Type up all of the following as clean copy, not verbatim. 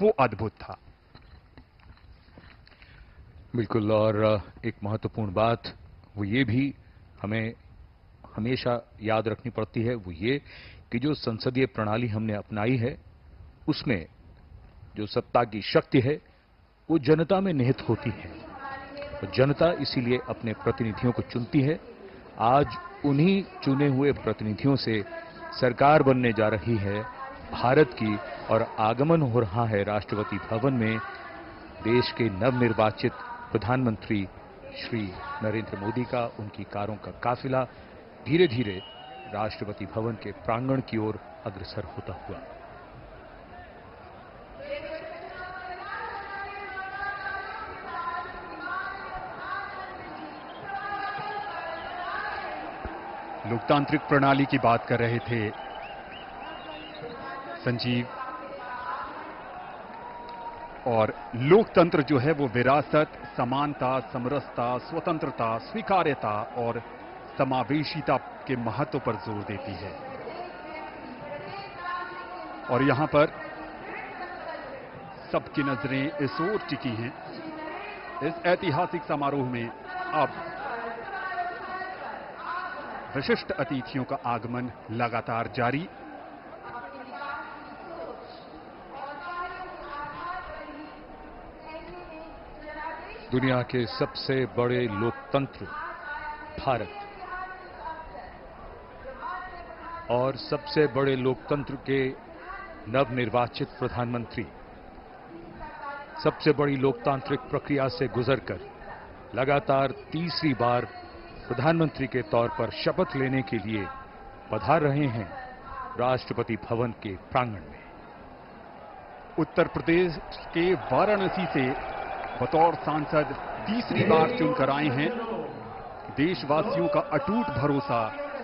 वो अद्भुत था। बिल्कुल। और एक महत्वपूर्ण बात वो ये भी हमें हमेशा याद रखनी पड़ती है, वो ये कि जो संसदीय प्रणाली हमने अपनाई है उसमें जो सत्ता की शक्ति है वो जनता में निहित होती है। तो जनता इसीलिए अपने प्रतिनिधियों को चुनती है। आज उन्हीं चुने हुए प्रतिनिधियों से सरकार बनने जा रही है भारत की, और आगमन हो रहा है राष्ट्रपति भवन में देश के नवनिर्वाचित प्रधानमंत्री श्री नरेंद्र मोदी का। उनकी कारों का काफिला धीरे धीरे राष्ट्रपति भवन के प्रांगण की ओर अग्रसर होता हुआ। लोकतांत्रिक प्रणाली की बात कर रहे थे संजीव, और लोकतंत्र जो है वो विरासत, समानता, समरसता, स्वतंत्रता, स्वीकार्यता और समावेशिता के महत्व पर जोर देती है। और यहां पर सबकी नजरें इस ओर टिकी हैं। इस ऐतिहासिक समारोह में अब विशिष्ट अतिथियों का आगमन लगातार जारी। दुनिया के सबसे बड़े लोकतंत्र भारत और सबसे बड़े लोकतंत्र के नवनिर्वाचित प्रधानमंत्री सबसे बड़ी लोकतांत्रिक प्रक्रिया से गुजरकर लगातार तीसरी बार प्रधानमंत्री के तौर पर शपथ लेने के लिए पधार रहे हैं राष्ट्रपति भवन के प्रांगण में। उत्तर प्रदेश के वाराणसी से बतौर सांसद तीसरी बार चुनकर आए हैं। देशवासियों का अटूट भरोसा,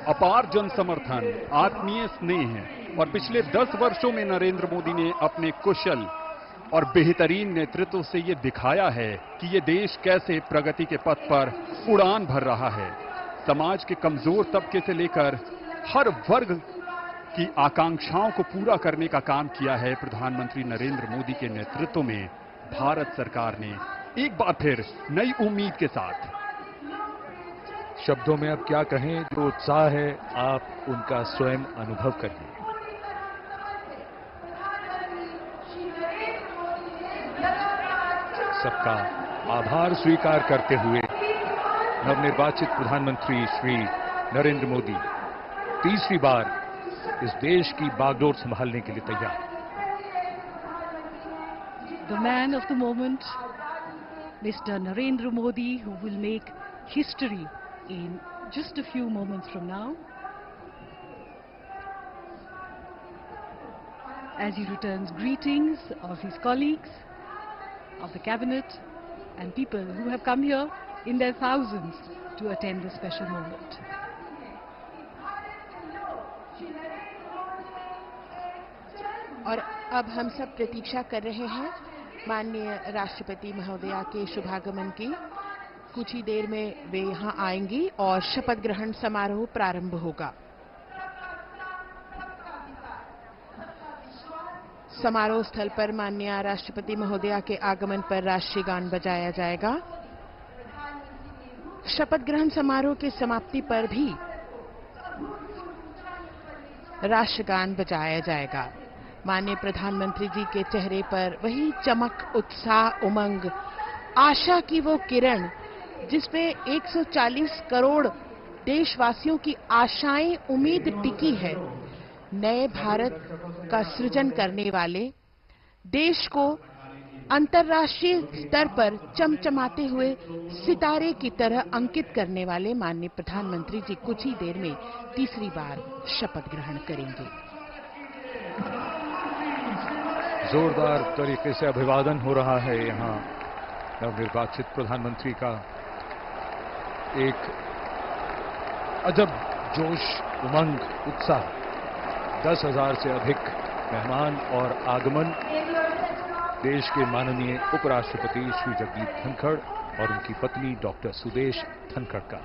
अपार जन समर्थन, आत्मीय स्नेह है और पिछले 10 वर्षों में नरेंद्र मोदी ने अपने कुशल और बेहतरीन नेतृत्व से ये दिखाया है कि ये देश कैसे प्रगति के पथ पर उड़ान भर रहा है। समाज के कमजोर तबके से लेकर हर वर्ग की आकांक्षाओं को पूरा करने का काम किया है प्रधानमंत्री नरेंद्र मोदी के नेतृत्व में भारत सरकार ने, एक बार फिर नई उम्मीद के साथ। शब्दों में अब क्या कहें, जो उत्साह है आप उनका स्वयं अनुभव करिए। सबका आभार स्वीकार करते हुए नवनिर्वाचित प्रधानमंत्री श्री नरेंद्र मोदी तीसरी बार इस देश की बागडोर संभालने के लिए तैयार। The man of the moment, Mr. Narendra Modi, who will make history in just a few moments from now, as he returns greetings of his colleagues, of the cabinet and people who have come here in their thousands to attend this special moment. और अब हम सब प्रतीक्षा कर रहे हैं माननीय राष्ट्रपति महोदया के शुभागमन की। कुछ ही देर में वे यहां आएंगी और शपथ ग्रहण समारोह प्रारंभ होगा। समारोह स्थल पर माननीय राष्ट्रपति महोदया के आगमन पर राष्ट्रीय गान बजाया जाएगा। शपथ ग्रहण समारोह की समाप्ति पर भी राष्ट्रगान बजाया जाएगा। माननीय प्रधानमंत्री जी के चेहरे पर वही चमक, उत्साह, उमंग, आशा की वो किरण जिसपे 140 करोड़ देशवासियों की आशाएं, उम्मीद टिकी है। नए भारत का सृजन करने वाले, देश को अंतर्राष्ट्रीय स्तर पर चमचमाते हुए सितारे की तरह अंकित करने वाले माननीय प्रधानमंत्री जी कुछ ही देर में तीसरी बार शपथ ग्रहण करेंगे। जोरदार तरीके से अभिवादन हो रहा है यहां नवनिर्वाचित प्रधानमंत्री का। एक अजब जोश, उमंग, उत्साह, 10,000 से अधिक मेहमान और आगमन देश के माननीय उपराष्ट्रपति श्री जगदीप धनखड़ और उनकी पत्नी डॉक्टर सुदेश धनखड़ का।